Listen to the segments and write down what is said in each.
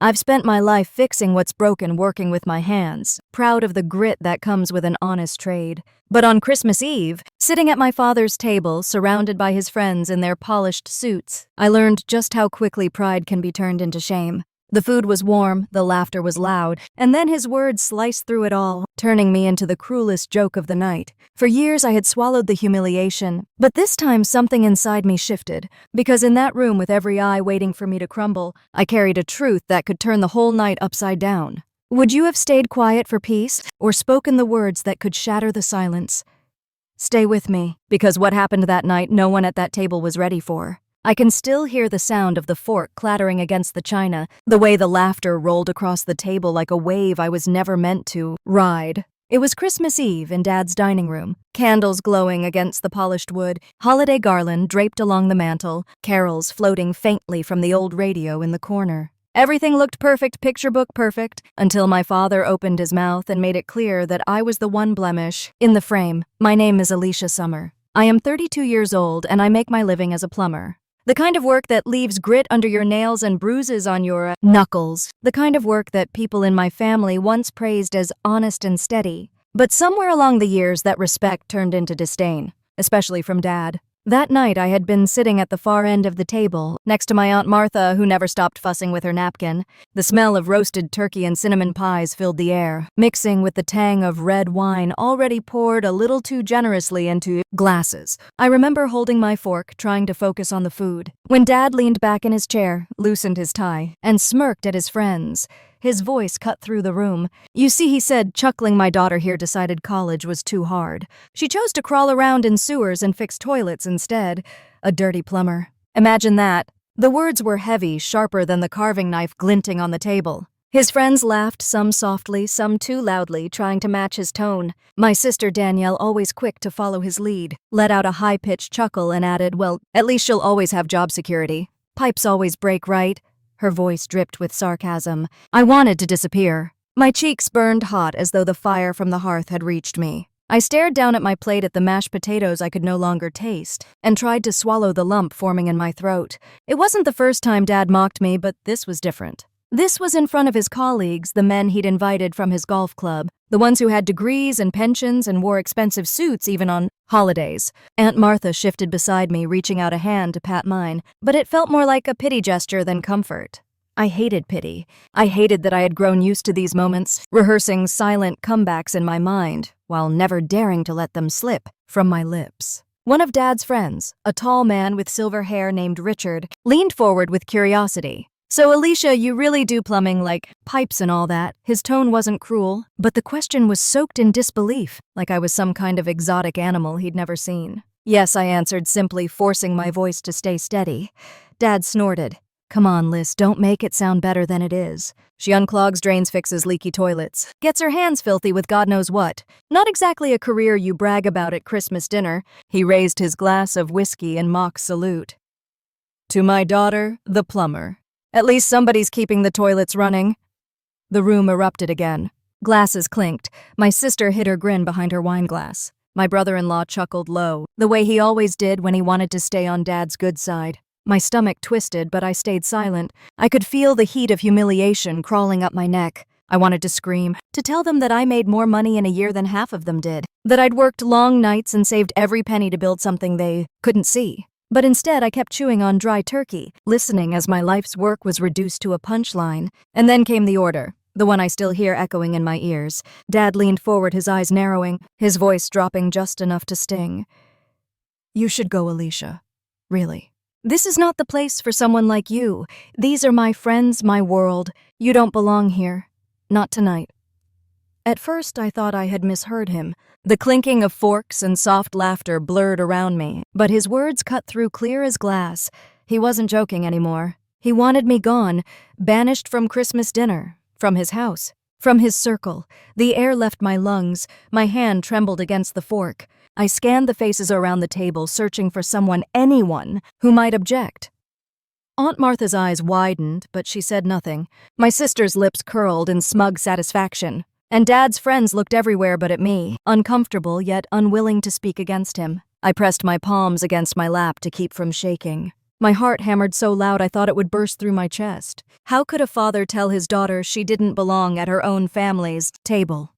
I've spent my life fixing what's broken working with my hands, proud of the grit that comes with an honest trade. But on Christmas Eve, sitting at my father's table, surrounded by his friends in their polished suits, I learned just how quickly pride can be turned into shame. The food was warm, the laughter was loud, and then his words sliced through it all, turning me into the cruelest joke of the night. For years I had swallowed the humiliation, but this time something inside me shifted, because in that room with every eye waiting for me to crumble, I carried a truth that could turn the whole night upside down. Would you have stayed quiet for peace, or spoken the words that could shatter the silence? Stay with me, because what happened that night no one at that table was ready for. I can still hear the sound of the fork clattering against the china, the way the laughter rolled across the table like a wave I was never meant to ride. It was Christmas Eve in Dad's dining room, candles glowing against the polished wood, holiday garland draped along the mantel, carols floating faintly from the old radio in the corner. Everything looked perfect, picture book perfect, until my father opened his mouth and made it clear that I was the one blemish in the frame. My name is Alicia Summer. I am 32 years old and I make my living as a plumber. The kind of work that leaves grit under your nails and bruises on your knuckles. The kind of work that people in my family once praised as honest and steady. But somewhere along the years that respect turned into disdain, especially from Dad. That night I had been sitting at the far end of the table, next to my Aunt Martha who never stopped fussing with her napkin. The smell of roasted turkey and cinnamon pies filled the air, mixing with the tang of red wine already poured a little too generously into glasses. I remember holding my fork, trying to focus on the food, when Dad leaned back in his chair, loosened his tie, and smirked at his friends. His voice cut through the room. You see, he said, chuckling, my daughter here decided college was too hard. She chose to crawl around in sewers and fix toilets instead. A dirty plumber. Imagine that. The words were heavy, sharper than the carving knife glinting on the table. His friends laughed, some softly, some too loudly, trying to match his tone. My sister Danielle, always quick to follow his lead, let out a high-pitched chuckle and added, well, at least she'll always have job security. Pipes always break, right? Her voice dripped with sarcasm. I wanted to disappear. My cheeks burned hot as though the fire from the hearth had reached me. I stared down at my plate at the mashed potatoes I could no longer taste, and tried to swallow the lump forming in my throat. It wasn't the first time Dad mocked me, but this was different. This was in front of his colleagues, the men he'd invited from his golf club, the ones who had degrees and pensions and wore expensive suits even on holidays. Aunt Martha shifted beside me, reaching out a hand to pat mine, but it felt more like a pity gesture than comfort. I hated pity. I hated that I had grown used to these moments, rehearsing silent comebacks in my mind, while never daring to let them slip from my lips. One of Dad's friends, a tall man with silver hair named Richard, leaned forward with curiosity. So Alicia, you really do plumbing, like pipes and all that? His tone wasn't cruel, but the question was soaked in disbelief, like I was some kind of exotic animal he'd never seen. Yes, I answered, simply forcing my voice to stay steady. Dad snorted. Come on, Liz, don't make it sound better than it is. She unclogs drains, fixes leaky toilets, gets her hands filthy with God knows what. Not exactly a career you brag about at Christmas dinner. He raised his glass of whiskey in mock salute. To my daughter, the plumber. At least somebody's keeping the toilets running. The room erupted again. Glasses clinked. My sister hid her grin behind her wine glass. My brother-in-law chuckled low, the way he always did when he wanted to stay on Dad's good side. My stomach twisted, but I stayed silent. I could feel the heat of humiliation crawling up my neck. I wanted to scream, to tell them that I made more money in a year than half of them did, that I'd worked long nights and saved every penny to build something they couldn't see. But instead, I kept chewing on dry turkey, listening as my life's work was reduced to a punchline. And then came the order, the one I still hear echoing in my ears. Dad leaned forward, his eyes narrowing, his voice dropping just enough to sting. You should go, Alicia. Really. This is not the place for someone like you. These are my friends, my world. You don't belong here. Not tonight. At first, I thought I had misheard him. The clinking of forks and soft laughter blurred around me, but his words cut through clear as glass. He wasn't joking anymore. He wanted me gone, banished from Christmas dinner, from his house, from his circle. The air left my lungs. My hand trembled against the fork. I scanned the faces around the table, searching for someone, anyone, who might object. Aunt Martha's eyes widened, but she said nothing. My sister's lips curled in smug satisfaction. And Dad's friends looked everywhere but at me, uncomfortable yet unwilling to speak against him. I pressed my palms against my lap to keep from shaking. My heart hammered so loud I thought it would burst through my chest. How could a father tell his daughter she didn't belong at her own family's table?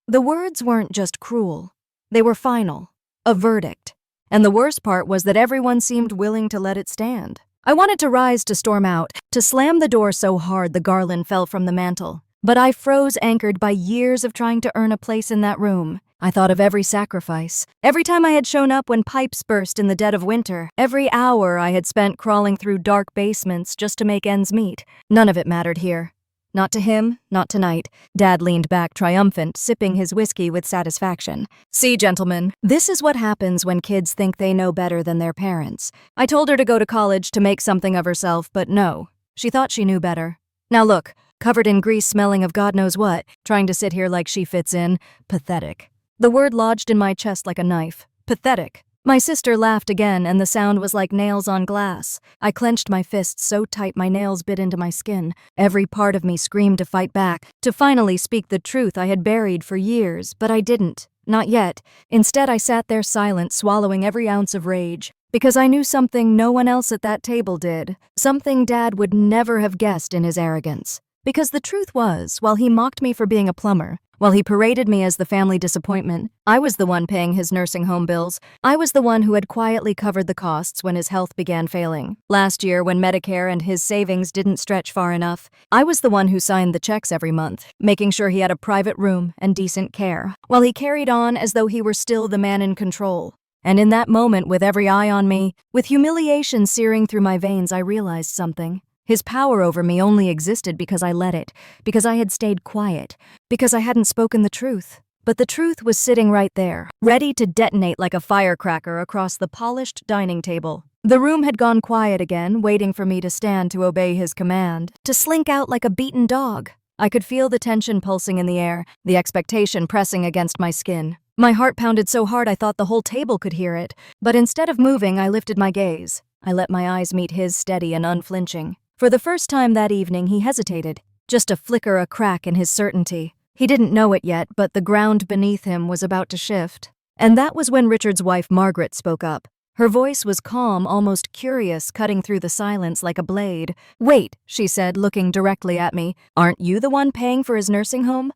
The words weren't just cruel. They were final. A verdict. And the worst part was that everyone seemed willing to let it stand. I wanted to rise to storm out, to slam the door so hard the garland fell from the mantel. But I froze, anchored by years of trying to earn a place in that room. I thought of every sacrifice, every time I had shown up when pipes burst in the dead of winter, every hour I had spent crawling through dark basements just to make ends meet. None of it mattered here. Not to him, not tonight. Dad leaned back triumphant, sipping his whiskey with satisfaction. See, gentlemen, this is what happens when kids think they know better than their parents. I told her to go to college to make something of herself, but no. She thought she knew better. Now look, covered in grease, smelling of God knows what, trying to sit here like she fits in. Pathetic. The word lodged in my chest like a knife. Pathetic. My sister laughed again, and the sound was like nails on glass. I clenched my fists so tight my nails bit into my skin. Every part of me screamed to fight back, to finally speak the truth I had buried for years, but I didn't. Not yet. Instead, I sat there silent, swallowing every ounce of rage. Because I knew something no one else at that table did. Something Dad would never have guessed in his arrogance. Because the truth was, while he mocked me for being a plumber, while he paraded me as the family disappointment, I was the one paying his nursing home bills. I was the one who had quietly covered the costs when his health began failing. Last year, when Medicare and his savings didn't stretch far enough, I was the one who signed the checks every month, making sure he had a private room and decent care, while he carried on as though he were still the man in control. And in that moment, with every eye on me, with humiliation searing through my veins, I realized something. His power over me only existed because I let it, because I had stayed quiet, because I hadn't spoken the truth. But the truth was sitting right there, ready to detonate like a firecracker across the polished dining table. The room had gone quiet again, waiting for me to stand to obey his command, to slink out like a beaten dog. I could feel the tension pulsing in the air, the expectation pressing against my skin. My heart pounded so hard I thought the whole table could hear it. But instead of moving, I lifted my gaze. I let my eyes meet his, steady and unflinching. For the first time that evening, he hesitated, just a flicker, a crack in his certainty. He didn't know it yet, but the ground beneath him was about to shift. And that was when Richard's wife, Margaret, spoke up. Her voice was calm, almost curious, cutting through the silence like a blade. "Wait," she said, looking directly at me. "Aren't you the one paying for his nursing home?"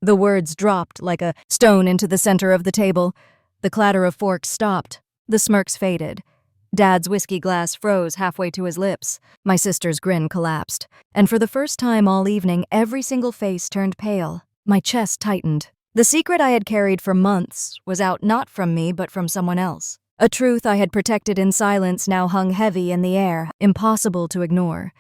The words dropped like a stone into the center of the table. The clatter of forks stopped. The smirks faded. Dad's whiskey glass froze halfway to his lips. My sister's grin collapsed. And for the first time all evening, every single face turned pale. My chest tightened. The secret I had carried for months was out not from me but from someone else. A truth I had protected in silence now hung heavy in the air, impossible to ignore.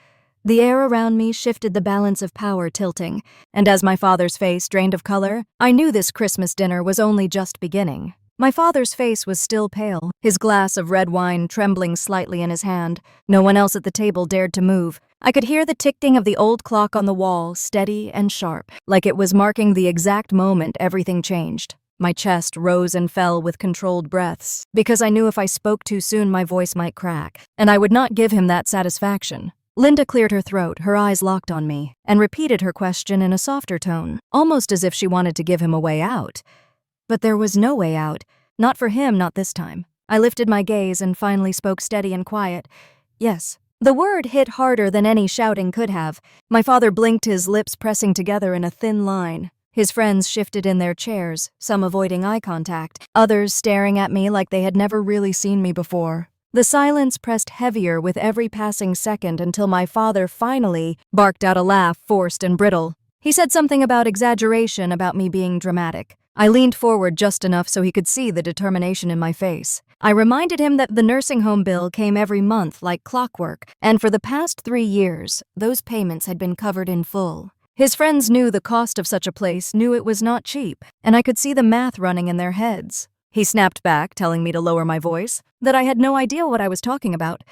The air around me shifted, the balance of power tilting, and as my father's face drained of color, I knew this Christmas dinner was only just beginning. My father's face was still pale, his glass of red wine trembling slightly in his hand. No one else at the table dared to move. I could hear the ticking of the old clock on the wall, steady and sharp, like it was marking the exact moment everything changed. My chest rose and fell with controlled breaths, because I knew if I spoke too soon my voice might crack, and I would not give him that satisfaction. Linda cleared her throat, her eyes locked on me, and repeated her question in a softer tone, almost as if she wanted to give him a way out. But there was no way out. Not for him, not this time. I lifted my gaze and finally spoke steady and quiet. Yes. The word hit harder than any shouting could have. My father blinked, his lips pressing together in a thin line. His friends shifted in their chairs, some avoiding eye contact, others staring at me like they had never really seen me before. The silence pressed heavier with every passing second until my father finally barked out a laugh, forced and brittle. He said something about exaggeration, about me being dramatic. I leaned forward just enough so he could see the determination in my face. I reminded him that the nursing home bill came every month like clockwork, and for the past 3 years, those payments had been covered in full. His friends knew the cost of such a place, knew it was not cheap, and I could see the math running in their heads. He snapped back, telling me to lower my voice, that I had no idea what I was talking about.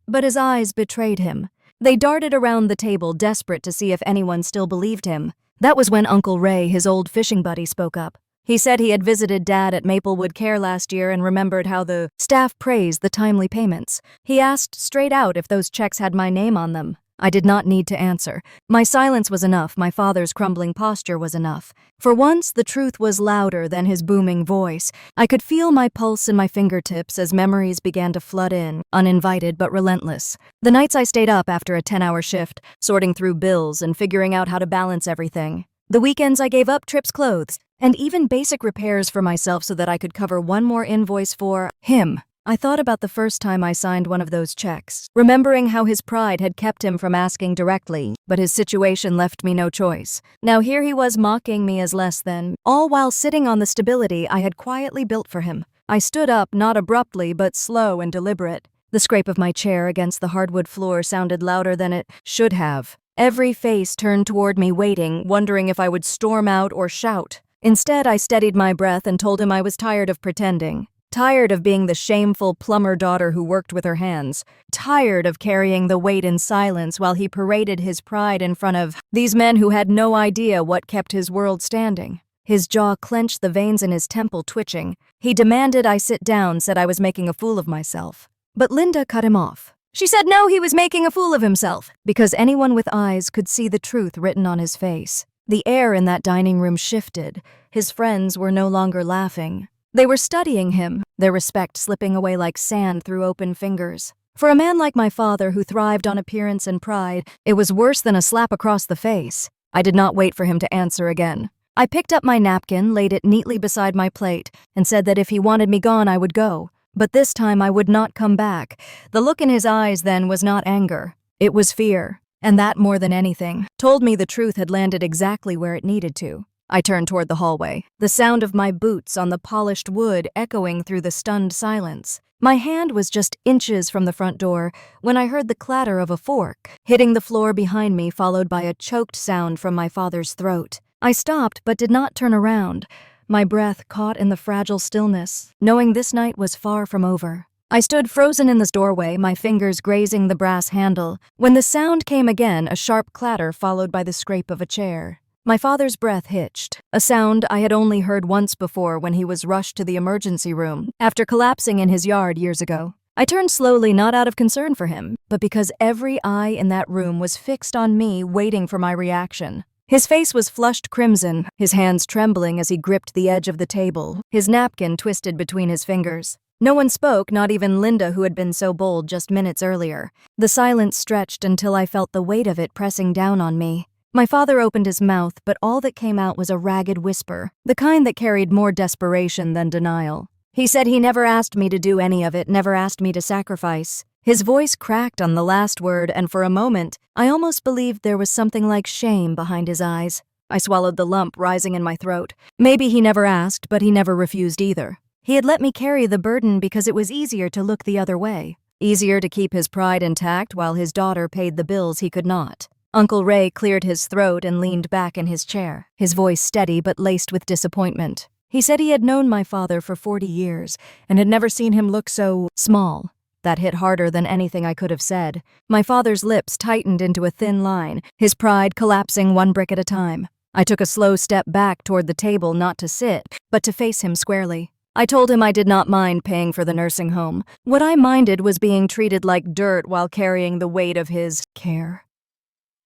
But his eyes betrayed him. They darted around the table, desperate to see if anyone still believed him. That was when Uncle Ray, his old fishing buddy, spoke up. He said he had visited Dad at Maplewood Care last year and remembered how the staff praised the timely payments. He asked straight out if those checks had my name on them. I did not need to answer. My silence was enough, my father's crumbling posture was enough. For once, the truth was louder than his booming voice. I could feel my pulse in my fingertips as memories began to flood in, uninvited but relentless. The nights I stayed up after a 10-hour shift, sorting through bills and figuring out how to balance everything. The weekends I gave up trips, clothes, and even basic repairs for myself so that I could cover one more invoice for him. I thought about the first time I signed one of those checks, remembering how his pride had kept him from asking directly, but his situation left me no choice. Now here he was mocking me as less than, all while sitting on the stability I had quietly built for him. I stood up, not abruptly, but slow and deliberate. The scrape of my chair against the hardwood floor sounded louder than it should have. Every face turned toward me, waiting, wondering if I would storm out or shout. Instead, I steadied my breath and told him I was tired of pretending. Tired of being the shameful plumber daughter who worked with her hands. Tired of carrying the weight in silence while he paraded his pride in front of these men who had no idea what kept his world standing. His jaw clenched, the veins in his temple twitching. He demanded I sit down, said I was making a fool of myself. But Linda cut him off. She said no, he was making a fool of himself, because anyone with eyes could see the truth written on his face. The air in that dining room shifted. His friends were no longer laughing. They were studying him, their respect slipping away like sand through open fingers. For a man like my father who thrived on appearance and pride, it was worse than a slap across the face. I did not wait for him to answer again. I picked up my napkin, laid it neatly beside my plate, and said that if he wanted me gone, I would go. But this time I would not come back. The look in his eyes then was not anger. It was fear. And that, more than anything, told me the truth had landed exactly where it needed to. I turned toward the hallway, the sound of my boots on the polished wood echoing through the stunned silence. My hand was just inches from the front door when I heard the clatter of a fork hitting the floor behind me, followed by a choked sound from my father's throat. I stopped but did not turn around, my breath caught in the fragile stillness, knowing this night was far from over. I stood frozen in this doorway, my fingers grazing the brass handle, when the sound came again, a sharp clatter followed by the scrape of a chair. My father's breath hitched, a sound I had only heard once before when he was rushed to the emergency room after collapsing in his yard years ago. I turned slowly, not out of concern for him, but because every eye in that room was fixed on me, waiting for my reaction. His face was flushed crimson, his hands trembling as he gripped the edge of the table, his napkin twisted between his fingers. No one spoke, not even Linda, who had been so bold just minutes earlier. The silence stretched until I felt the weight of it pressing down on me. My father opened his mouth, but all that came out was a ragged whisper, the kind that carried more desperation than denial. He said he never asked me to do any of it, never asked me to sacrifice. His voice cracked on the last word, and for a moment, I almost believed there was something like shame behind his eyes. I swallowed the lump rising in my throat. Maybe he never asked, but he never refused either. He had let me carry the burden because it was easier to look the other way, easier to keep his pride intact while his daughter paid the bills he could not. Uncle Ray cleared his throat and leaned back in his chair, his voice steady but laced with disappointment. He said he had known my father for 40 years and had never seen him look so small. That hit harder than anything I could have said. My father's lips tightened into a thin line, his pride collapsing one brick at a time. I took a slow step back toward the table, not to sit, but to face him squarely. I told him I did not mind paying for the nursing home. What I minded was being treated like dirt while carrying the weight of his care.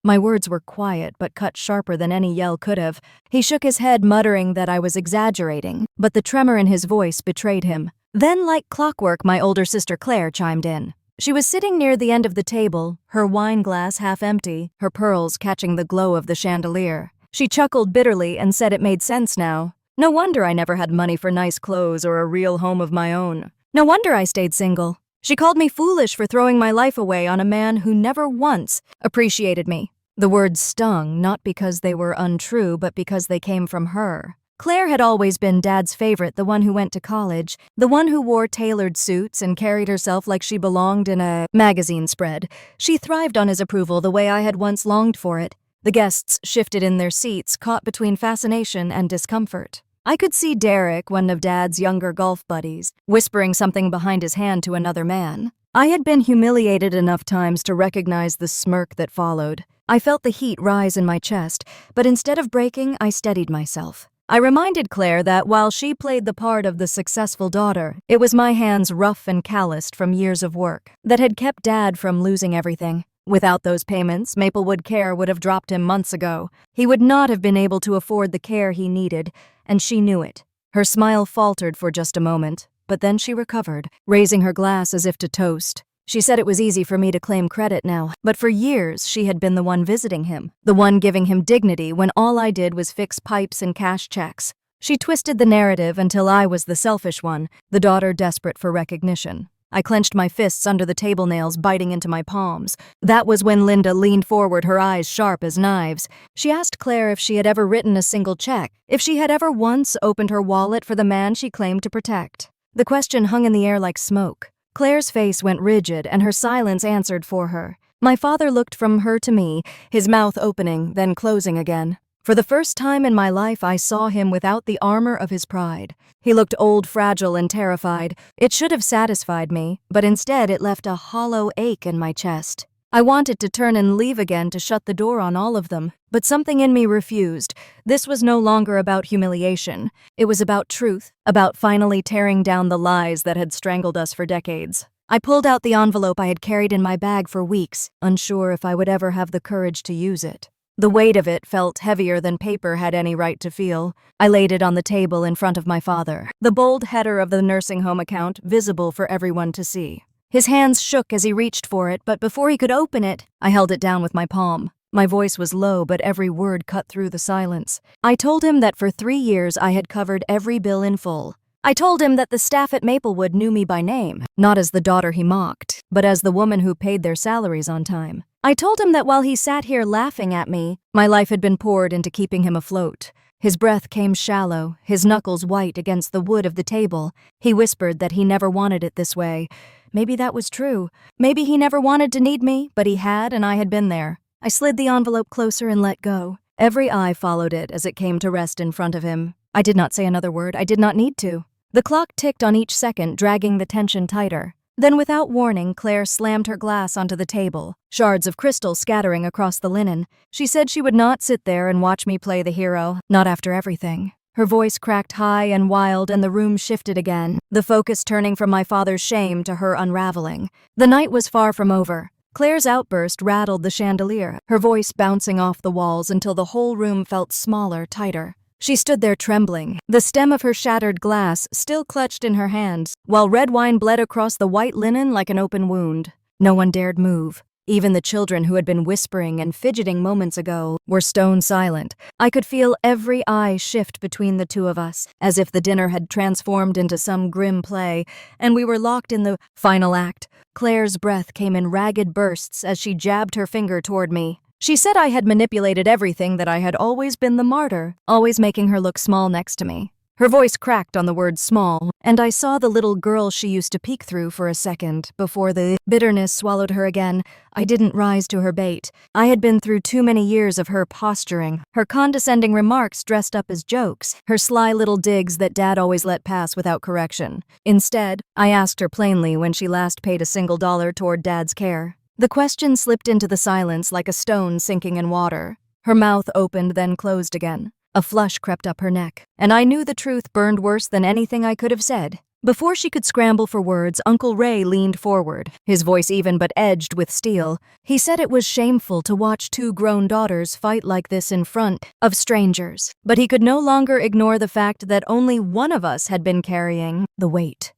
My words were quiet, but cut sharper than any yell could have. He shook his head, muttering that I was exaggerating, but the tremor in his voice betrayed him. Then, like clockwork, my older sister Claire chimed in. She was sitting near the end of the table, her wine glass half empty, her pearls catching the glow of the chandelier. She chuckled bitterly and said it made sense now. No wonder I never had money for nice clothes or a real home of my own. No wonder I stayed single. She called me foolish for throwing my life away on a man who never once appreciated me. The words stung, not because they were untrue, but because they came from her. Claire had always been Dad's favorite, the one who went to college, the one who wore tailored suits and carried herself like she belonged in a magazine spread. She thrived on his approval the way I had once longed for it. The guests shifted in their seats, caught between fascination and discomfort. I could see Derek, one of Dad's younger golf buddies, whispering something behind his hand to another man. I had been humiliated enough times to recognize the smirk that followed. I felt the heat rise in my chest, but instead of breaking, I steadied myself. I reminded Claire that while she played the part of the successful daughter, it was my hands rough and calloused from years of work that had kept Dad from losing everything. Without those payments, Maplewood Care would have dropped him months ago. He would not have been able to afford the care he needed, and she knew it. Her smile faltered for just a moment, but then she recovered, raising her glass as if to toast. She said it was easy for me to claim credit now, but for years she had been the one visiting him, the one giving him dignity when all I did was fix pipes and cash checks. She twisted the narrative until I was the selfish one, the daughter desperate for recognition. I clenched my fists under the table nails, biting into my palms. That was when Linda leaned forward, her eyes sharp as knives. She asked Claire if she had ever written a single check, if she had ever once opened her wallet for the man she claimed to protect. The question hung in the air like smoke. Claire's face went rigid, and her silence answered for her. My father looked from her to me, his mouth opening, then closing again. For the first time in my life, I saw him without the armor of his pride. He looked old, fragile, and terrified. It should have satisfied me, but instead it left a hollow ache in my chest. I wanted to turn and leave again to shut the door on all of them, but something in me refused. This was no longer about humiliation. It was about truth, about finally tearing down the lies that had strangled us for decades. I pulled out the envelope I had carried in my bag for weeks, unsure if I would ever have the courage to use it. The weight of it felt heavier than paper had any right to feel. I laid it on the table in front of my father, the bold header of the nursing home account visible for everyone to see. His hands shook as he reached for it, but before he could open it, I held it down with my palm. My voice was low, but every word cut through the silence. I told him that for 3 years I had covered every bill in full. I told him that the staff at Maplewood knew me by name, not as the daughter he mocked, but as the woman who paid their salaries on time. I told him that while he sat here laughing at me, my life had been poured into keeping him afloat. His breath came shallow, his knuckles white against the wood of the table. He whispered that he never wanted it this way. Maybe that was true. Maybe he never wanted to need me, but he had, and I had been there. I slid the envelope closer and let go. Every eye followed it as it came to rest in front of him. I did not say another word. I did not need to. The clock ticked on each second, dragging the tension tighter. Then, without warning, Claire slammed her glass onto the table, shards of crystal scattering across the linen. She said she would not sit there and watch me play the hero, not after everything. Her voice cracked high and wild, and the room shifted again, the focus turning from my father's shame to her unraveling. The night was far from over. Claire's outburst rattled the chandelier, her voice bouncing off the walls until the whole room felt smaller, tighter. She stood there trembling, the stem of her shattered glass still clutched in her hands, while red wine bled across the white linen like an open wound. No one dared move. Even the children who had been whispering and fidgeting moments ago were stone silent. I could feel every eye shift between the two of us, as if the dinner had transformed into some grim play, and we were locked in the final act. Claire's breath came in ragged bursts as she jabbed her finger toward me. She said I had manipulated everything, that I had always been the martyr, always making her look small next to me. Her voice cracked on the word small, and I saw the little girl she used to peek through for a second before the bitterness swallowed her again. I didn't rise to her bait. I had been through too many years of her posturing, her condescending remarks dressed up as jokes, her sly little digs that Dad always let pass without correction. Instead, I asked her plainly when she last paid a single dollar toward Dad's care. The question slipped into the silence like a stone sinking in water. Her mouth opened, then closed again. A flush crept up her neck, and I knew the truth burned worse than anything I could have said. Before she could scramble for words, Uncle Ray leaned forward, his voice even but edged with steel. He said it was shameful to watch 2 grown daughters fight like this in front of strangers, but he could no longer ignore the fact that only one of us had been carrying the weight.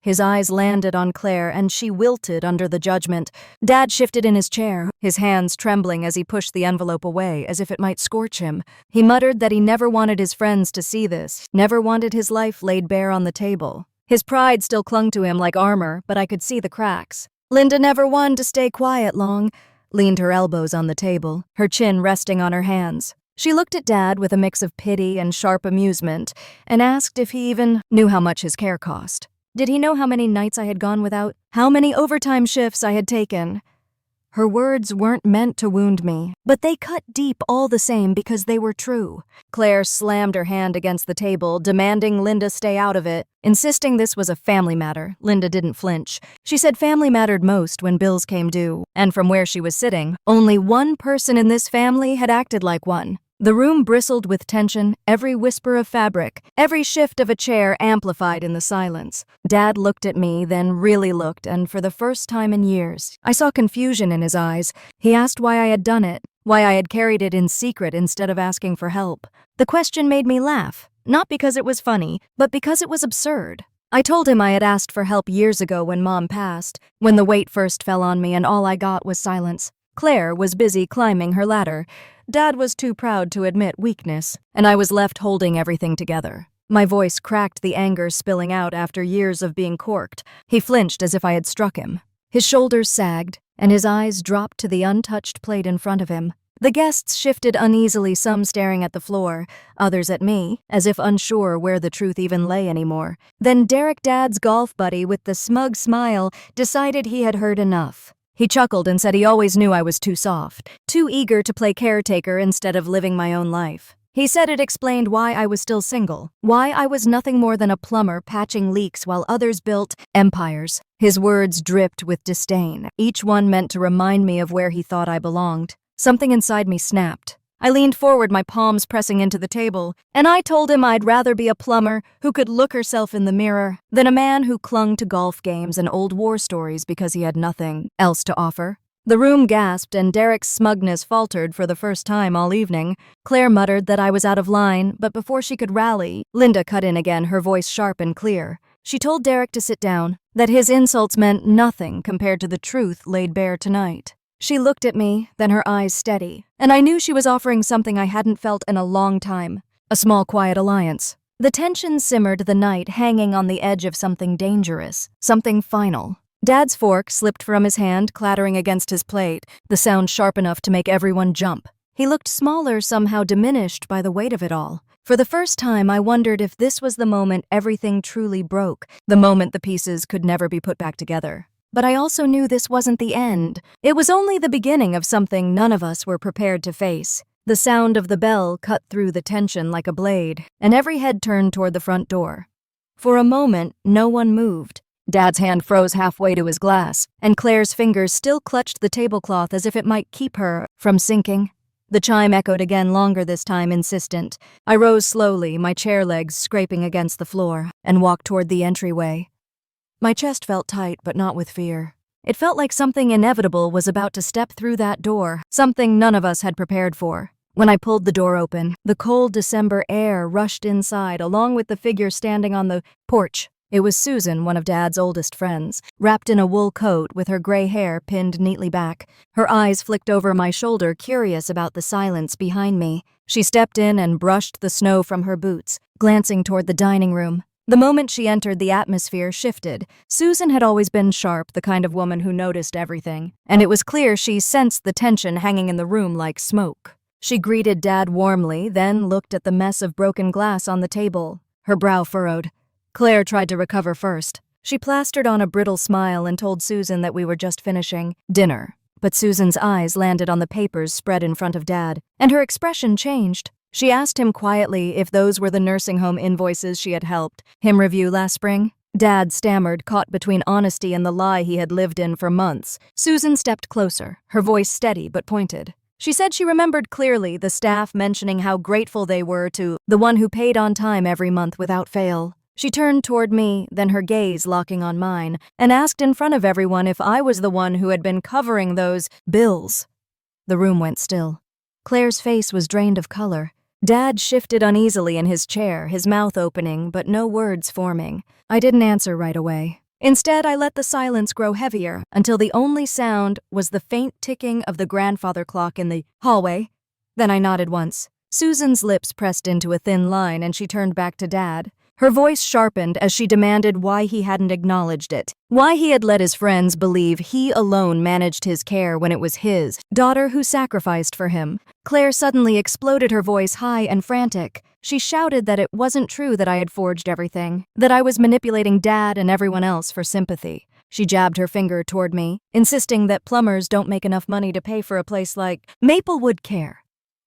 His eyes landed on Claire, and she wilted under the judgment. Dad shifted in his chair, his hands trembling as he pushed the envelope away, as if it might scorch him. He muttered that he never wanted his friends to see this, never wanted his life laid bare on the table. His pride still clung to him like armor, but I could see the cracks. Linda, never one to stay quiet long, leaned her elbows on the table, her chin resting on her hands. She looked at Dad with a mix of pity and sharp amusement, and asked if he even knew how much his care cost. Did he know how many nights I had gone without? How many overtime shifts I had taken? Her words weren't meant to wound me, but they cut deep all the same because they were true. Claire slammed her hand against the table, demanding Linda stay out of it, insisting this was a family matter. Linda didn't flinch. She said family mattered most when bills came due, and from where she was sitting, only one person in this family had acted like one. The room bristled with tension, every whisper of fabric, every shift of a chair amplified in the silence. Dad looked at me, then really looked, and for the first time in years, I saw confusion in his eyes. He asked why I had done it, why I had carried it in secret instead of asking for help. The question made me laugh, not because it was funny, but because it was absurd. I told him I had asked for help years ago when Mom passed, when the weight first fell on me and all I got was silence. Claire was busy climbing her ladder. Dad was too proud to admit weakness, and I was left holding everything together. My voice cracked, the anger spilling out after years of being corked. He flinched as if I had struck him. His shoulders sagged, and his eyes dropped to the untouched plate in front of him. The guests shifted uneasily, some staring at the floor, others at me, as if unsure where the truth even lay anymore. Then Derek, Dad's golf buddy with the smug smile, decided he had heard enough. He chuckled and said he always knew I was too soft, too eager to play caretaker instead of living my own life. He said it explained why I was still single, why I was nothing more than a plumber patching leaks while others built empires. His words dripped with disdain, each one meant to remind me of where he thought I belonged. Something inside me snapped. I leaned forward, my palms pressing into the table, and I told him I'd rather be a plumber who could look herself in the mirror than a man who clung to golf games and old war stories because he had nothing else to offer. The room gasped, and Derek's smugness faltered for the first time all evening. Claire muttered that I was out of line, but before she could rally, Linda cut in again, her voice sharp and clear. She told Derek to sit down, that his insults meant nothing compared to the truth laid bare tonight. She looked at me, then her eyes steady, and I knew she was offering something I hadn't felt in a long time. A small, quiet alliance. The tension simmered, the night hanging on the edge of something dangerous, something final. Dad's fork slipped from his hand, clattering against his plate, the sound sharp enough to make everyone jump. He looked smaller, somehow diminished by the weight of it all. For the first time, I wondered if this was the moment everything truly broke, the moment the pieces could never be put back together. But I also knew this wasn't the end. It was only the beginning of something none of us were prepared to face. The sound of the bell cut through the tension like a blade, and every head turned toward the front door. For a moment, no one moved. Dad's hand froze halfway to his glass, and Claire's fingers still clutched the tablecloth as if it might keep her from sinking. The chime echoed again, longer this time, insistent. I rose slowly, my chair legs scraping against the floor, and walked toward the entryway. My chest felt tight, but not with fear. It felt like something inevitable was about to step through that door, something none of us had prepared for. When I pulled the door open, the cold December air rushed inside, along with the figure standing on the porch. It was Susan, one of Dad's oldest friends, wrapped in a wool coat with her gray hair pinned neatly back. Her eyes flicked over my shoulder, curious about the silence behind me. She stepped in and brushed the snow from her boots, glancing toward the dining room. The moment she entered, the atmosphere shifted. Susan had always been sharp, the kind of woman who noticed everything, and it was clear she sensed the tension hanging in the room like smoke. She greeted Dad warmly, then looked at the mess of broken glass on the table. Her brow furrowed. Claire tried to recover first. She plastered on a brittle smile and told Susan that we were just finishing dinner. But Susan's eyes landed on the papers spread in front of Dad, and her expression changed. She asked him quietly if those were the nursing home invoices she had helped him review last spring. Dad stammered, caught between honesty and the lie he had lived in for months. Susan stepped closer, her voice steady but pointed. She said she remembered clearly the staff mentioning how grateful they were to the one who paid on time every month without fail. She turned toward me, then her gaze locking on mine, and asked in front of everyone if I was the one who had been covering those bills. The room went still. Claire's face was drained of color. Dad shifted uneasily in his chair, his mouth opening, but no words forming. I didn't answer right away. Instead, I let the silence grow heavier until the only sound was the faint ticking of the grandfather clock in the hallway. Then I nodded once. Susan's lips pressed into a thin line, and she turned back to Dad. Her voice sharpened as she demanded why he hadn't acknowledged it, why he had let his friends believe he alone managed his care when it was his daughter who sacrificed for him. Claire suddenly exploded, her voice high and frantic. She shouted that it wasn't true that I had forged everything, that I was manipulating Dad and everyone else for sympathy. She jabbed her finger toward me, insisting that plumbers don't make enough money to pay for a place like Maplewood Care.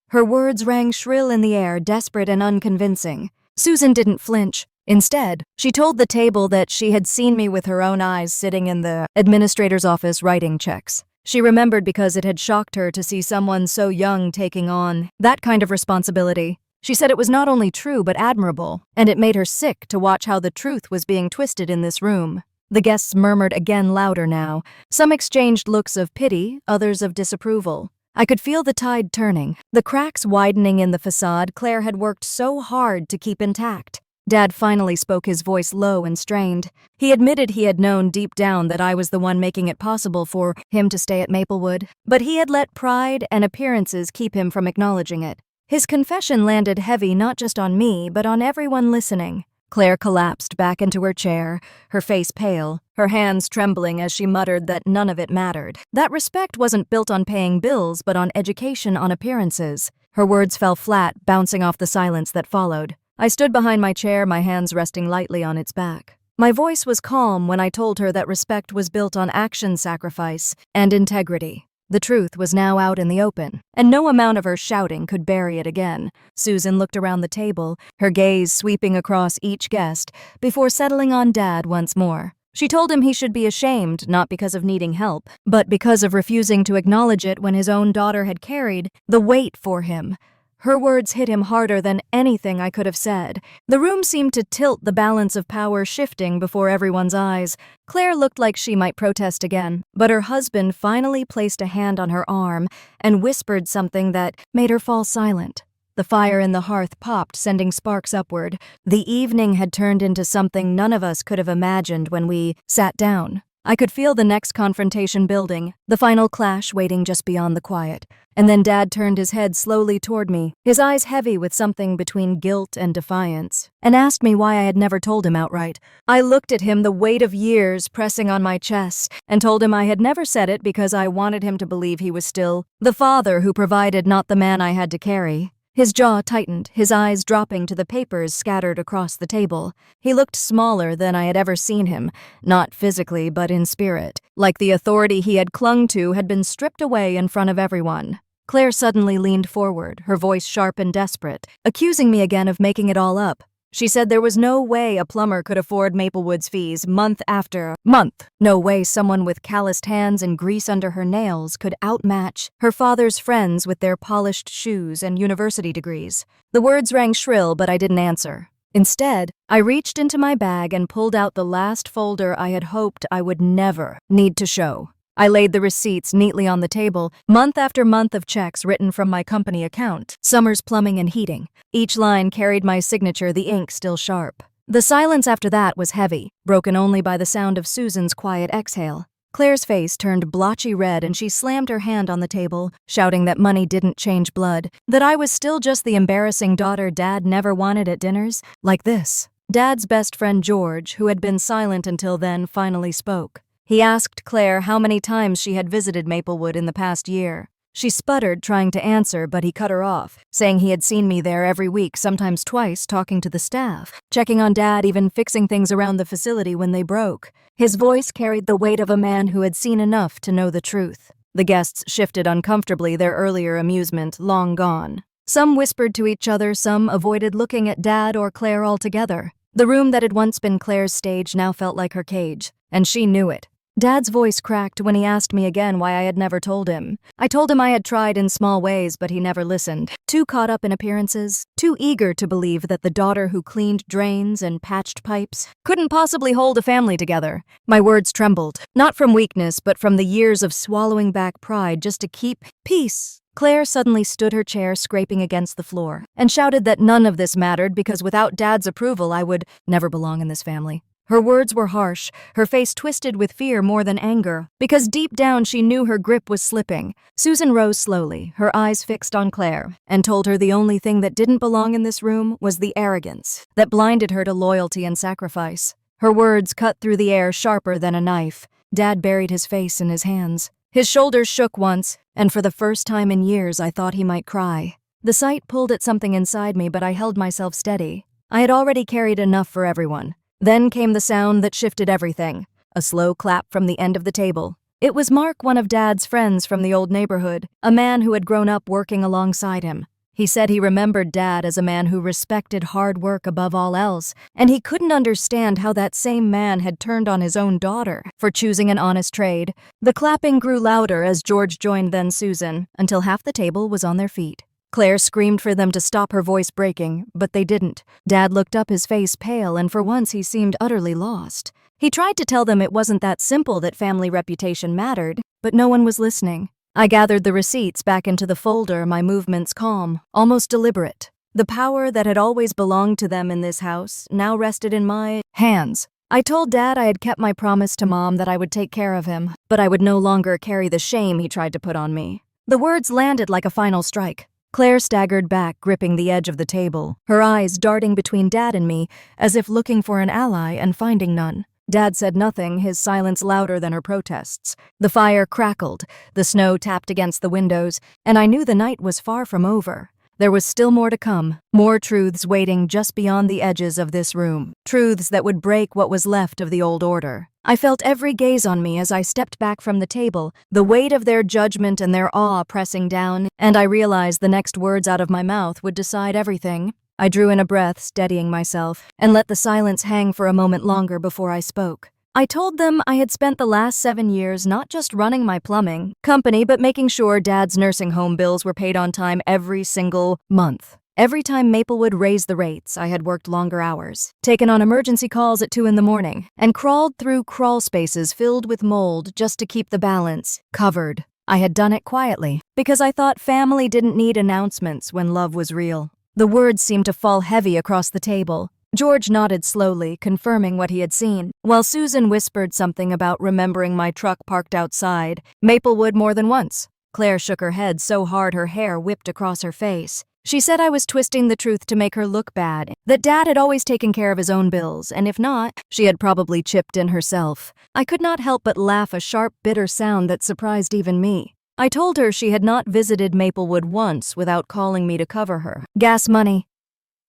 Her words rang shrill in the air, desperate and unconvincing. Susan didn't flinch. Instead, she told the table that she had seen me with her own eyes sitting in the administrator's office writing checks. She remembered because it had shocked her to see someone so young taking on that kind of responsibility. She said it was not only true but admirable, and it made her sick to watch how the truth was being twisted in this room. The guests murmured again louder now. Some exchanged looks of pity, others of disapproval. I could feel the tide turning, the cracks widening in the facade Claire had worked so hard to keep intact. Dad finally spoke, his voice low and strained. He admitted he had known deep down that I was the one making it possible for him to stay at Maplewood, but he had let pride and appearances keep him from acknowledging it. His confession landed heavy not just on me, but on everyone listening. Claire collapsed back into her chair, her face pale, her hands trembling as she muttered that none of it mattered. That respect wasn't built on paying bills, but on education, on appearances. Her words fell flat, bouncing off the silence that followed. I stood behind my chair, my hands resting lightly on its back. My voice was calm when I told her that respect was built on action, sacrifice, and integrity. The truth was now out in the open, and no amount of her shouting could bury it again. Susan looked around the table, her gaze sweeping across each guest, before settling on Dad once more. She told him he should be ashamed, not because of needing help, but because of refusing to acknowledge it when his own daughter had carried the weight for him. Her words hit him harder than anything I could have said. The room seemed to tilt, the balance of power shifting before everyone's eyes. Claire looked like she might protest again, but her husband finally placed a hand on her arm and whispered something that made her fall silent. The fire in the hearth popped, sending sparks upward. The evening had turned into something none of us could have imagined when we sat down. I could feel the next confrontation building, the final clash waiting just beyond the quiet. And then Dad turned his head slowly toward me, his eyes heavy with something between guilt and defiance, and asked me why I had never told him outright. I looked at him, the weight of years pressing on my chest, and told him I had never said it because I wanted him to believe he was still the father who provided, not the man I had to carry. His jaw tightened, his eyes dropping to the papers scattered across the table. He looked smaller than I had ever seen him, not physically but in spirit, like the authority he had clung to had been stripped away in front of everyone. Claire suddenly leaned forward, her voice sharp and desperate, accusing me again of making it all up. She said there was no way a plumber could afford Maplewood's fees month after month. No way someone with calloused hands and grease under her nails could outmatch her father's friends with their polished shoes and university degrees. The words rang shrill, but I didn't answer. Instead, I reached into my bag and pulled out the last folder I had hoped I would never need to show. I laid the receipts neatly on the table, month after month of checks written from my company account, Summers Plumbing and Heating. Each line carried my signature, the ink still sharp. The silence after that was heavy, broken only by the sound of Susan's quiet exhale. Claire's face turned blotchy red and she slammed her hand on the table, shouting that money didn't change blood, that I was still just the embarrassing daughter Dad never wanted at dinners, like this. Dad's best friend George, who had been silent until then, finally spoke. He asked Claire how many times she had visited Maplewood in the past year. She sputtered, trying to answer, but he cut her off, saying he had seen me there every week, sometimes twice, talking to the staff, checking on Dad, even fixing things around the facility when they broke. His voice carried the weight of a man who had seen enough to know the truth. The guests shifted uncomfortably, their earlier amusement long gone. Some whispered to each other, some avoided looking at Dad or Claire altogether. The room that had once been Claire's stage now felt like her cage, and she knew it. Dad's voice cracked when he asked me again why I had never told him. I told him I had tried in small ways, but he never listened. Too caught up in appearances, too eager to believe that the daughter who cleaned drains and patched pipes couldn't possibly hold a family together. My words trembled, not from weakness, but from the years of swallowing back pride just to keep peace. Claire suddenly stood her chair, scraping against the floor, and shouted that none of this mattered because without Dad's approval I would never belong in this family. Her words were harsh, her face twisted with fear more than anger, because deep down she knew her grip was slipping. Susan rose slowly, her eyes fixed on Claire, and told her the only thing that didn't belong in this room was the arrogance that blinded her to loyalty and sacrifice. Her words cut through the air sharper than a knife. Dad buried his face in his hands. His shoulders shook once, and for the first time in years I thought he might cry. The sight pulled at something inside me, but I held myself steady. I had already carried enough for everyone. Then came the sound that shifted everything, a slow clap from the end of the table. It was Mark, one of Dad's friends from the old neighborhood, a man who had grown up working alongside him. He said he remembered Dad as a man who respected hard work above all else, and he couldn't understand how that same man had turned on his own daughter for choosing an honest trade. The clapping grew louder as George joined then Susan, until half the table was on their feet. Claire screamed for them to stop, her voice breaking, but they didn't. Dad looked up, his face pale, and for once he seemed utterly lost. He tried to tell them it wasn't that simple, that family reputation mattered, but no one was listening. I gathered the receipts back into the folder, my movements calm, almost deliberate. The power that had always belonged to them in this house now rested in my hands. I told Dad I had kept my promise to Mom that I would take care of him, but I would no longer carry the shame he tried to put on me. The words landed like a final strike. Claire staggered back, gripping the edge of the table, her eyes darting between Dad and me, as if looking for an ally and finding none. Dad said nothing, his silence louder than her protests. The fire crackled, the snow tapped against the windows, and I knew the night was far from over. There was still more to come, more truths waiting just beyond the edges of this room, truths that would break what was left of the old order. I felt every gaze on me as I stepped back from the table, the weight of their judgment and their awe pressing down, and I realized the next words out of my mouth would decide everything. I drew in a breath, steadying myself, and let the silence hang for a moment longer before I spoke. I told them I had spent the last 7 years not just running my plumbing company, but making sure Dad's nursing home bills were paid on time every single month. Every time Maplewood raised the rates, I had worked longer hours, taken on emergency calls at 2 a.m, and crawled through crawl spaces filled with mold just to keep the balance covered. I had done it quietly, because I thought family didn't need announcements when love was real. The words seemed to fall heavy across the table. George nodded slowly, confirming what he had seen, while Susan whispered something about remembering my truck parked outside Maplewood more than once. Claire shook her head so hard her hair whipped across her face. She said I was twisting the truth to make her look bad, that Dad had always taken care of his own bills, and if not, she had probably chipped in herself. I could not help but laugh, a sharp, bitter sound that surprised even me. I told her she had not visited Maplewood once without calling me to cover her gas money.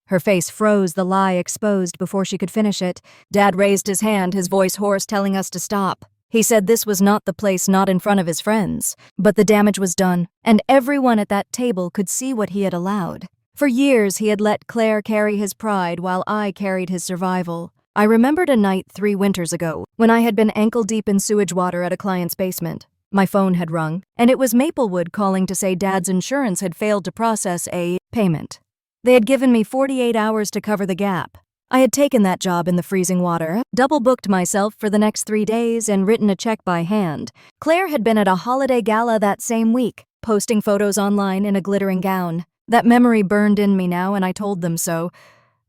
Her face froze, the lie exposed before she could finish it. Dad raised his hand, his voice hoarse, telling us to stop. He said this was not the place, not in front of his friends. But the damage was done, and everyone at that table could see what he had allowed. For years, he had let Claire carry his pride while I carried his survival. I remembered a night 3 winters ago when I had been ankle-deep in sewage water at a client's basement. My phone had rung, and it was Maplewood calling to say Dad's insurance had failed to process a payment. They had given me 48 hours to cover the gap. I had taken that job in the freezing water, double-booked myself for the next 3 days, and written a check by hand. Claire had been at a holiday gala that same week, posting photos online in a glittering gown. That memory burned in me now, and I told them so.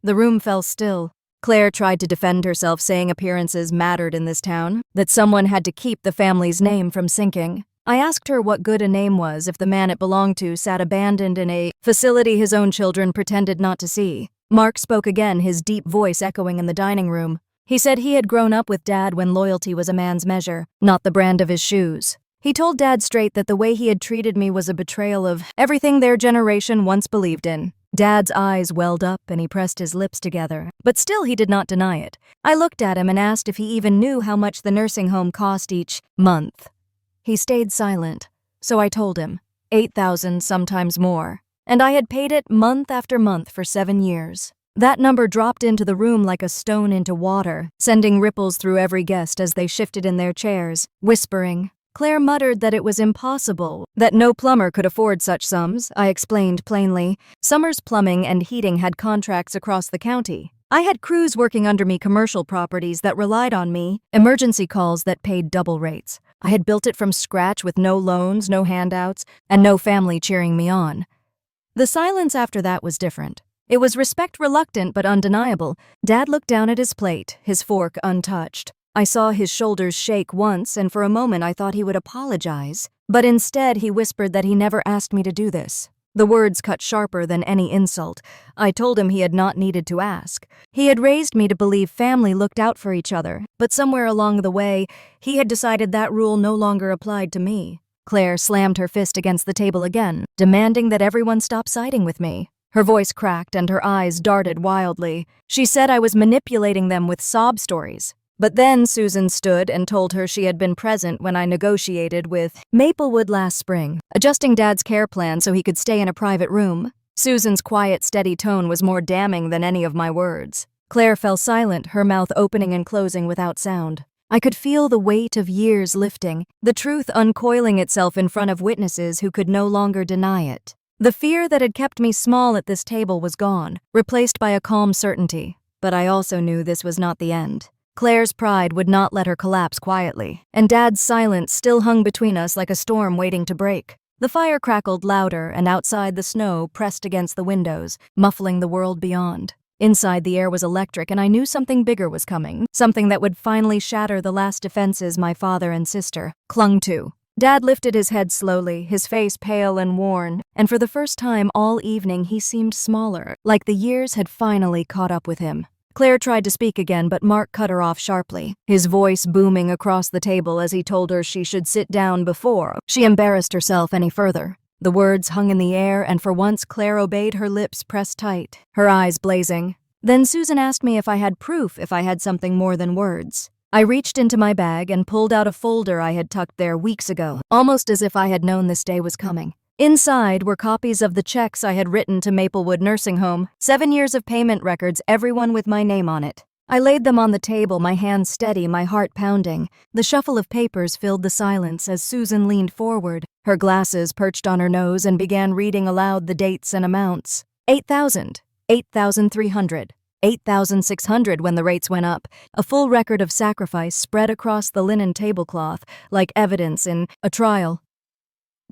The room fell still. Claire tried to defend herself, saying appearances mattered in this town, that someone had to keep the family's name from sinking. I asked her what good a name was if the man it belonged to sat abandoned in a facility his own children pretended not to see. Mark spoke again, his deep voice echoing in the dining room. He said he had grown up with Dad when loyalty was a man's measure, not the brand of his shoes. He told Dad straight that the way he had treated me was a betrayal of everything their generation once believed in. Dad's eyes welled up and he pressed his lips together, but still he did not deny it. I looked at him and asked if he even knew how much the nursing home cost each month. He stayed silent, so I told him, $8,000, sometimes more. And I had paid it month after month for 7 years. That number dropped into the room like a stone into water, sending ripples through every guest as they shifted in their chairs, whispering. Claire muttered that it was impossible, that no plumber could afford such sums. I explained plainly. Summers Plumbing and Heating had contracts across the county. I had crews working under me, commercial properties that relied on me, emergency calls that paid double rates. I had built it from scratch with no loans, no handouts, and no family cheering me on. The silence after that was different. It was respect, reluctant but undeniable. Dad looked down at his plate, his fork untouched. I saw his shoulders shake once, and for a moment I thought he would apologize. But instead he whispered that he never asked me to do this. The words cut sharper than any insult. I told him he had not needed to ask. He had raised me to believe family looked out for each other, but somewhere along the way, he had decided that rule no longer applied to me. Claire slammed her fist against the table again, demanding that everyone stop siding with me. Her voice cracked and her eyes darted wildly. She said I was manipulating them with sob stories. But then Susan stood and told her she had been present when I negotiated with Maplewood last spring, adjusting Dad's care plan so he could stay in a private room. Susan's quiet, steady tone was more damning than any of my words. Claire fell silent, her mouth opening and closing without sound. I could feel the weight of years lifting, the truth uncoiling itself in front of witnesses who could no longer deny it. The fear that had kept me small at this table was gone, replaced by a calm certainty. But I also knew this was not the end. Claire's pride would not let her collapse quietly, and Dad's silence still hung between us like a storm waiting to break. The fire crackled louder, and outside the snow pressed against the windows, muffling the world beyond. Inside, the air was electric, and I knew something bigger was coming, something that would finally shatter the last defenses my father and sister clung to. Dad lifted his head slowly, his face pale and worn, and for the first time all evening he seemed smaller, like the years had finally caught up with him. Claire tried to speak again, but Mark cut her off sharply, his voice booming across the table as he told her she should sit down before she embarrassed herself any further. The words hung in the air, and for once Claire obeyed, her lips pressed tight, her eyes blazing. Then Susan asked me if I had proof, if I had something more than words. I reached into my bag and pulled out a folder I had tucked there weeks ago, almost as if I had known this day was coming. Inside were copies of the checks I had written to Maplewood Nursing Home, 7 years of payment records, everyone with my name on it. I laid them on the table, my hands steady, my heart pounding. The shuffle of papers filled the silence as Susan leaned forward, her glasses perched on her nose, and began reading aloud the dates and amounts. 8,000, 8,300, 8,600 when the rates went up, a full record of sacrifice spread across the linen tablecloth like evidence in a trial.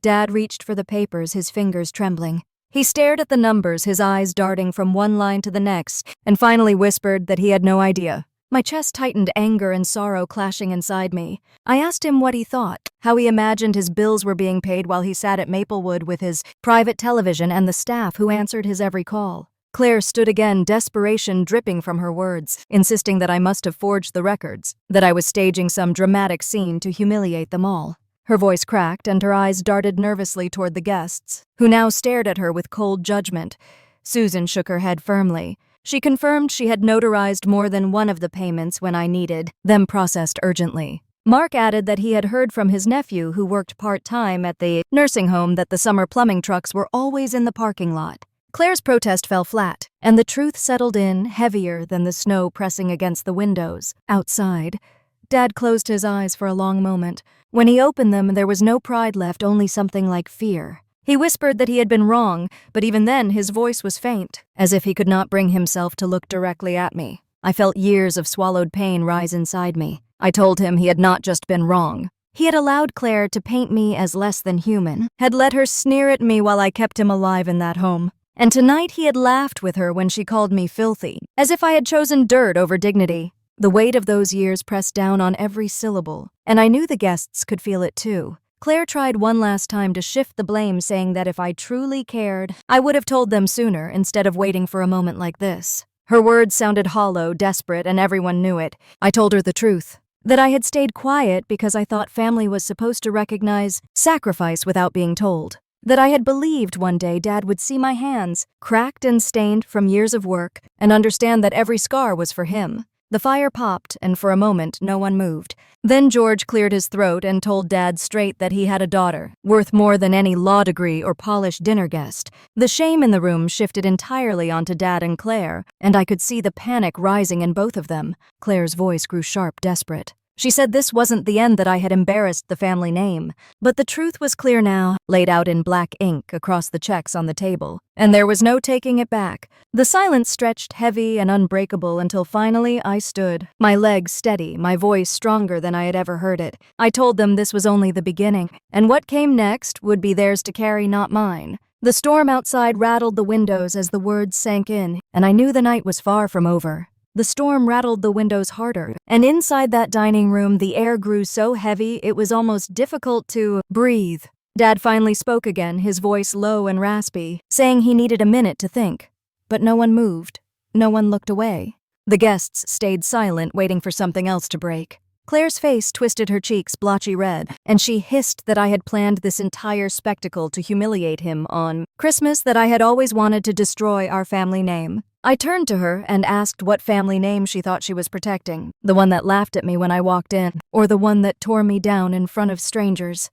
Dad reached for the papers, his fingers trembling. He stared at the numbers, his eyes darting from one line to the next, and finally whispered that he had no idea. My chest tightened, anger and sorrow clashing inside me. I asked him what he thought, how he imagined his bills were being paid while he sat at Maplewood with his private television and the staff who answered his every call. Claire stood again, desperation dripping from her words, insisting that I must have forged the records, that I was staging some dramatic scene to humiliate them all. Her voice cracked, and her eyes darted nervously toward the guests, who now stared at her with cold judgment. Susan shook her head firmly. She confirmed she had notarized more than one of the payments when I needed them processed urgently. Mark added that he had heard from his nephew, who worked part-time at the nursing home, that the summer plumbing trucks were always in the parking lot. Claire's protest fell flat, and the truth settled in, heavier than the snow pressing against the windows. Outside, Dad closed his eyes for a long moment. When he opened them, there was no pride left, only something like fear. He whispered that he had been wrong, but even then his voice was faint, as if he could not bring himself to look directly at me. I felt years of swallowed pain rise inside me. I told him he had not just been wrong. He had allowed Claire to paint me as less than human, had let her sneer at me while I kept him alive in that home. And tonight he had laughed with her when she called me filthy, as if I had chosen dirt over dignity. The weight of those years pressed down on every syllable, and I knew the guests could feel it too. Claire tried one last time to shift the blame, saying that if I truly cared, I would have told them sooner instead of waiting for a moment like this. Her words sounded hollow, desperate, and everyone knew it. I told her the truth, that I had stayed quiet because I thought family was supposed to recognize sacrifice without being told. That I had believed one day Dad would see my hands, cracked and stained from years of work, and understand that every scar was for him. The fire popped, and for a moment no one moved. Then George cleared his throat and told Dad straight that he had a daughter, worth more than any law degree or polished dinner guest. The shame in the room shifted entirely onto Dad and Claire, and I could see the panic rising in both of them. Claire's voice grew sharp, desperate. She said this wasn't the end, that I had embarrassed the family name. But the truth was clear now, laid out in black ink across the checks on the table, and there was no taking it back. The silence stretched heavy and unbreakable until finally I stood, my legs steady, my voice stronger than I had ever heard it. I told them this was only the beginning, and what came next would be theirs to carry, not mine. The storm outside rattled the windows as the words sank in, and I knew the night was far from over. The storm rattled the windows harder, and inside that dining room the air grew so heavy it was almost difficult to breathe. Dad finally spoke again, his voice low and raspy, saying he needed a minute to think. But no one moved. No one looked away. The guests stayed silent, waiting for something else to break. Claire's face twisted, her cheeks blotchy red, and she hissed that I had planned this entire spectacle to humiliate him on Christmas, that I had always wanted to destroy our family name. I turned to her and asked what family name she thought she was protecting, the one that laughed at me when I walked in, or the one that tore me down in front of strangers.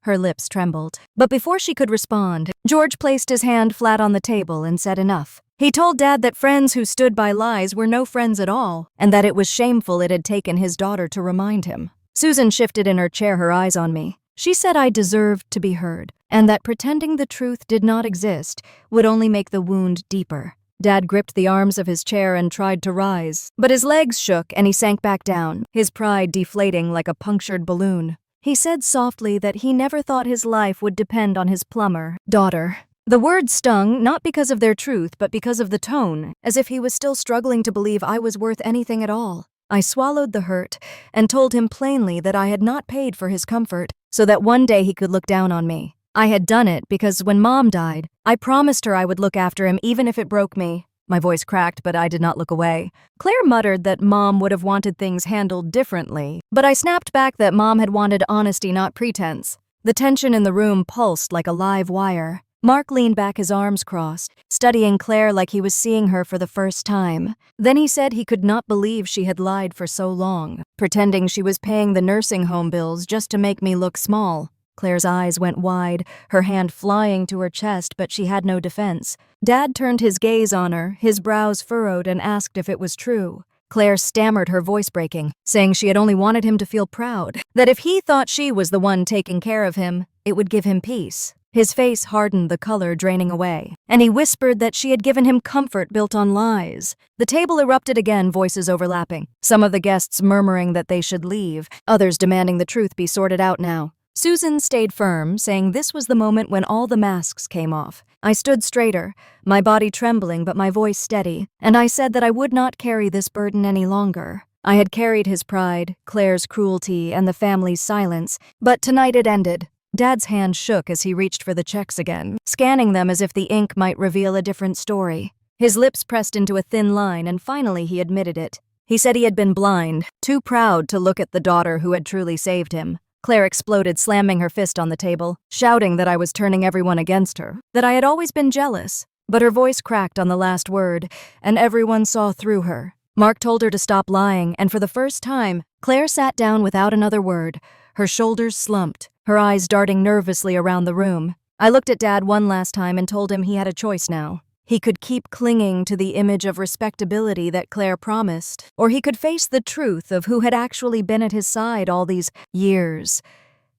Her lips trembled. But before she could respond, George placed his hand flat on the table and said enough. He told Dad that friends who stood by lies were no friends at all, and that it was shameful it had taken his daughter to remind him. Susan shifted in her chair, her eyes on me. She said I deserved to be heard, and that pretending the truth did not exist would only make the wound deeper. Dad gripped the arms of his chair and tried to rise, but his legs shook and he sank back down, his pride deflating like a punctured balloon. He said softly that he never thought his life would depend on his plumber daughter. The words stung, not because of their truth, but because of the tone, as if he was still struggling to believe I was worth anything at all. I swallowed the hurt and told him plainly that I had not paid for his comfort, so that one day he could look down on me. I had done it because when Mom died, I promised her I would look after him even if it broke me. My voice cracked, but I did not look away. Claire muttered that Mom would have wanted things handled differently, but I snapped back that Mom had wanted honesty, not pretense. The tension in the room pulsed like a live wire. Mark leaned back, his arms crossed, studying Claire like he was seeing her for the first time. Then he said he could not believe she had lied for so long, pretending she was paying the nursing home bills just to make me look small. Claire's eyes went wide, her hand flying to her chest, but she had no defense. Dad turned his gaze on her, his brows furrowed, and asked if it was true. Claire stammered, her voice breaking, saying she had only wanted him to feel proud, that if he thought she was the one taking care of him, it would give him peace. His face hardened, the color draining away, and he whispered that she had given him comfort built on lies. The table erupted again, voices overlapping, some of the guests murmuring that they should leave, others demanding the truth be sorted out now. Susan stayed firm, saying this was the moment when all the masks came off. I stood straighter, my body trembling but my voice steady, and I said that I would not carry this burden any longer. I had carried his pride, Claire's cruelty, and the family's silence, but tonight it ended. Dad's hand shook as he reached for the checks again, scanning them as if the ink might reveal a different story. His lips pressed into a thin line, and finally he admitted it. He said he had been blind, too proud to look at the daughter who had truly saved him. Claire exploded, slamming her fist on the table, shouting that I was turning everyone against her, that I had always been jealous. But her voice cracked on the last word, and everyone saw through her. Mark told her to stop lying, and for the first time, Claire sat down without another word. Her shoulders slumped, her eyes darting nervously around the room. I looked at Dad one last time and told him he had a choice now. He could keep clinging to the image of respectability that Claire promised, or he could face the truth of who had actually been at his side all these years.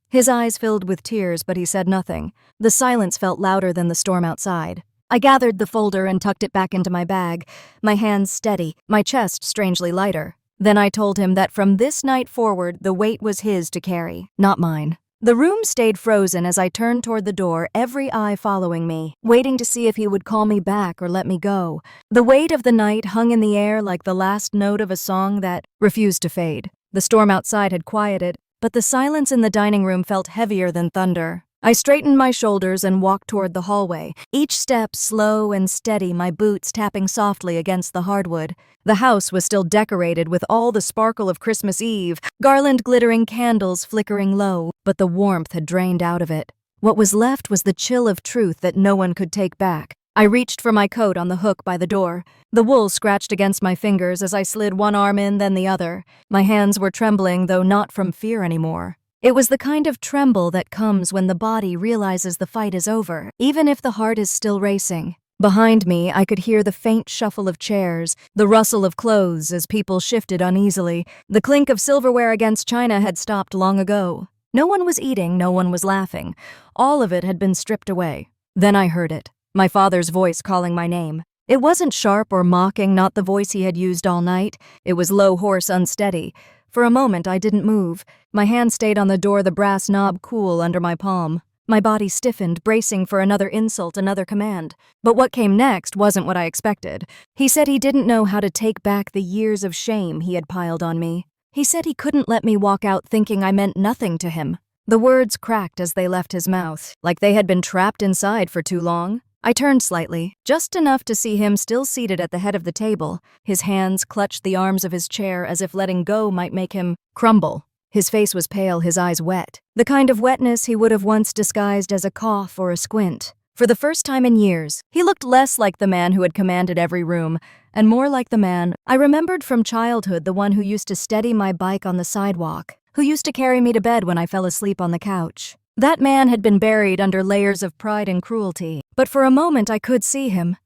His eyes filled with tears, but he said nothing. The silence felt louder than the storm outside. I gathered the folder and tucked it back into my bag, my hands steady, my chest strangely lighter. Then I told him that from this night forward, the weight was his to carry, not mine. The room stayed frozen as I turned toward the door, every eye following me, waiting to see if he would call me back or let me go. The weight of the night hung in the air like the last note of a song that refused to fade. The storm outside had quieted, but the silence in the dining room felt heavier than thunder. I straightened my shoulders and walked toward the hallway, each step slow and steady, my boots tapping softly against the hardwood. The house was still decorated with all the sparkle of Christmas Eve, garland glittering, candles flickering low, but the warmth had drained out of it. What was left was the chill of truth that no one could take back. I reached for my coat on the hook by the door. The wool scratched against my fingers as I slid one arm in, then the other. My hands were trembling, though not from fear anymore. It was the kind of tremble that comes when the body realizes the fight is over, even if the heart is still racing. Behind me, I could hear the faint shuffle of chairs, the rustle of clothes as people shifted uneasily. The clink of silverware against china had stopped long ago. No one was eating, no one was laughing. All of it had been stripped away. Then I heard it, my father's voice calling my name. It wasn't sharp or mocking, not the voice he had used all night. It was low, hoarse, unsteady. For a moment, I didn't move. My hand stayed on the door, the brass knob cool under my palm. My body stiffened, bracing for another insult, another command. But what came next wasn't what I expected. He said he didn't know how to take back the years of shame he had piled on me. He said he couldn't let me walk out thinking I meant nothing to him. The words cracked as they left his mouth, like they had been trapped inside for too long. I turned slightly, just enough to see him still seated at the head of the table. His hands clutched the arms of his chair as if letting go might make him crumble. His face was pale, his eyes wet, the kind of wetness he would have once disguised as a cough or a squint. For the first time in years, he looked less like the man who had commanded every room, and more like the man I remembered from childhood, the one who used to steady my bike on the sidewalk, who used to carry me to bed when I fell asleep on the couch. That man had been buried under layers of pride and cruelty, but for a moment I could see him.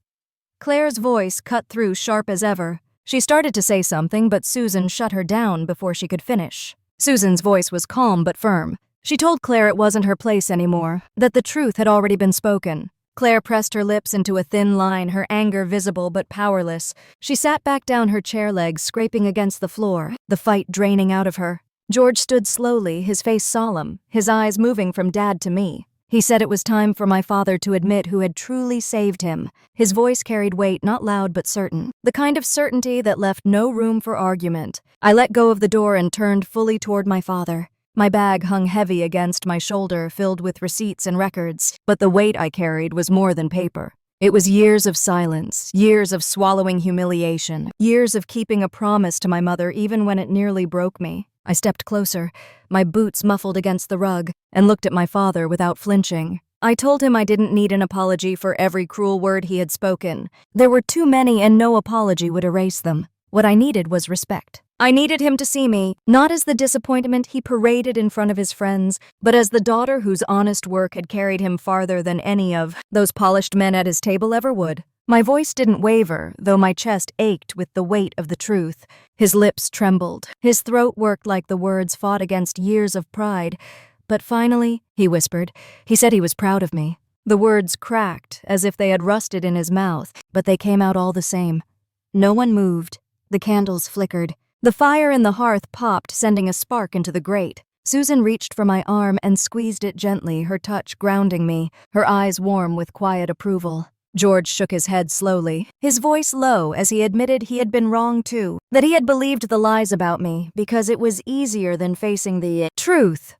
Claire's voice cut through sharp as ever. She started to say something, but Susan shut her down before she could finish. Susan's voice was calm but firm. She told Claire it wasn't her place anymore, that the truth had already been spoken. Claire pressed her lips into a thin line, her anger visible but powerless. She sat back down, her chair legs scraping against the floor, the fight draining out of her. George stood slowly, his face solemn, his eyes moving from Dad to me. He said it was time for my father to admit who had truly saved him. His voice carried weight, not loud but certain. The kind of certainty that left no room for argument. I let go of the door and turned fully toward my father. My bag hung heavy against my shoulder, filled with receipts and records, but the weight I carried was more than paper. It was years of silence, years of swallowing humiliation, years of keeping a promise to my mother even when it nearly broke me. I stepped closer, my boots muffled against the rug, and looked at my father without flinching. I told him I didn't need an apology for every cruel word he had spoken. There were too many and no apology would erase them. What I needed was respect. I needed him to see me, not as the disappointment he paraded in front of his friends, but as the daughter whose honest work had carried him farther than any of those polished men at his table ever would. My voice didn't waver, though my chest ached with the weight of the truth. His lips trembled. His throat worked like the words fought against years of pride. But finally, he whispered, he said he was proud of me. The words cracked, as if they had rusted in his mouth, but they came out all the same. No one moved. The candles flickered. The fire in the hearth popped, sending a spark into the grate. Susan reached for my arm and squeezed it gently, her touch grounding me, her eyes warm with quiet approval. George shook his head slowly, his voice low as he admitted he had been wrong too, that he had believed the lies about me because it was easier than facing the truth.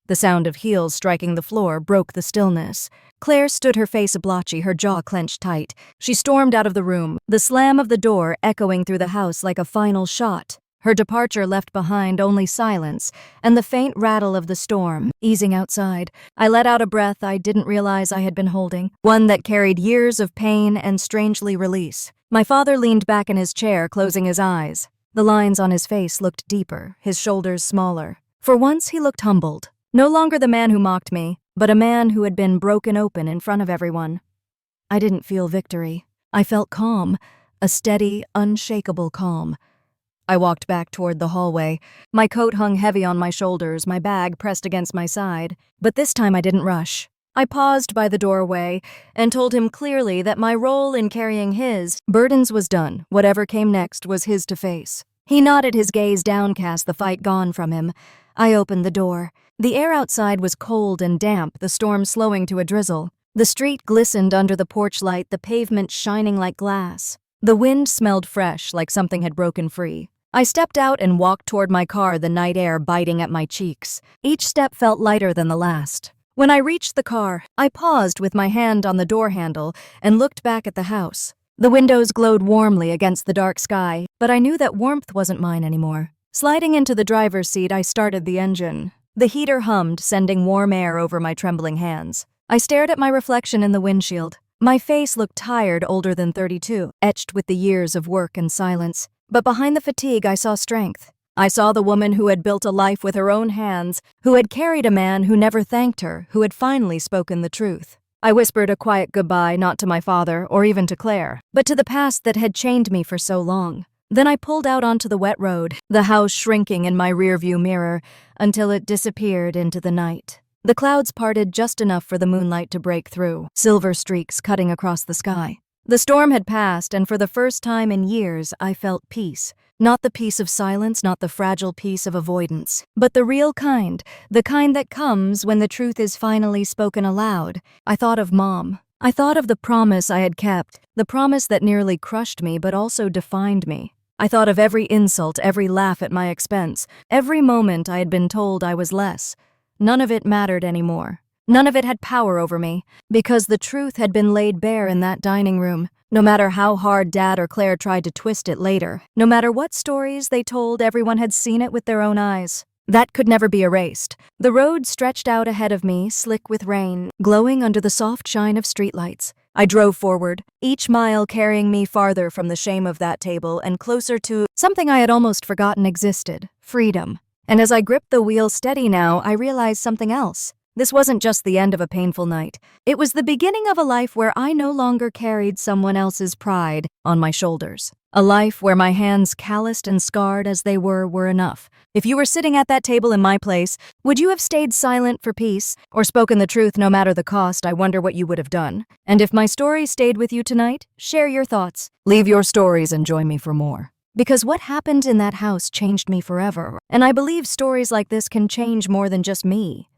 The sound of heels striking the floor broke the stillness. Claire stood, her face blotchy, her jaw clenched tight. She stormed out of the room, the slam of the door echoing through the house like a final shot. Her departure left behind only silence and the faint rattle of the storm, easing outside. I let out a breath I didn't realize I had been holding, one that carried years of pain and strangely release. My father leaned back in his chair, closing his eyes. The lines on his face looked deeper, his shoulders smaller. For once he looked humbled. No longer the man who mocked me, but a man who had been broken open in front of everyone. I didn't feel victory. I felt calm, a steady, unshakable calm. I walked back toward the hallway. My coat hung heavy on my shoulders, my bag pressed against my side. But this time I didn't rush. I paused by the doorway and told him clearly that my role in carrying his burdens was done. Whatever came next was his to face. He nodded, his gaze downcast, the fight gone from him. I opened the door. The air outside was cold and damp, the storm slowing to a drizzle. The street glistened under the porch light, the pavement shining like glass. The wind smelled fresh, like something had broken free. I stepped out and walked toward my car, the night air biting at my cheeks. Each step felt lighter than the last. When I reached the car, I paused with my hand on the door handle and looked back at the house. The windows glowed warmly against the dark sky, but I knew that warmth wasn't mine anymore. Sliding into the driver's seat, I started the engine. The heater hummed, sending warm air over my trembling hands. I stared at my reflection in the windshield. My face looked tired, older than 32, etched with the years of work and silence. But behind the fatigue, I saw strength. I saw the woman who had built a life with her own hands, who had carried a man who never thanked her, who had finally spoken the truth. I whispered a quiet goodbye, not to my father or even to Claire, but to the past that had chained me for so long. Then I pulled out onto the wet road, the house shrinking in my rearview mirror until it disappeared into the night. The clouds parted just enough for the moonlight to break through, silver streaks cutting across the sky. The storm had passed, and for the first time in years, I felt peace. Not the peace of silence, not the fragile peace of avoidance, but the real kind, the kind that comes when the truth is finally spoken aloud. I thought of Mom. I thought of the promise I had kept, the promise that nearly crushed me but also defined me. I thought of every insult, every laugh at my expense, every moment I had been told I was less. None of it mattered anymore. None of it had power over me, because the truth had been laid bare in that dining room. No matter how hard Dad or Claire tried to twist it later, no matter what stories they told, everyone had seen it with their own eyes. That could never be erased. The road stretched out ahead of me, slick with rain, glowing under the soft shine of streetlights. I drove forward, each mile carrying me farther from the shame of that table and closer to something I had almost forgotten existed: freedom. And as I gripped the wheel steady now, I realized something else. This wasn't just the end of a painful night. It was the beginning of a life where I no longer carried someone else's pride on my shoulders. A life where my hands, calloused and scarred as they were enough. If you were sitting at that table in my place, would you have stayed silent for peace or spoken the truth no matter the cost? I wonder what you would have done. And if my story stayed with you tonight, share your thoughts. Leave your stories and join me for more. Because what happened in that house changed me forever. And I believe stories like this can change more than just me.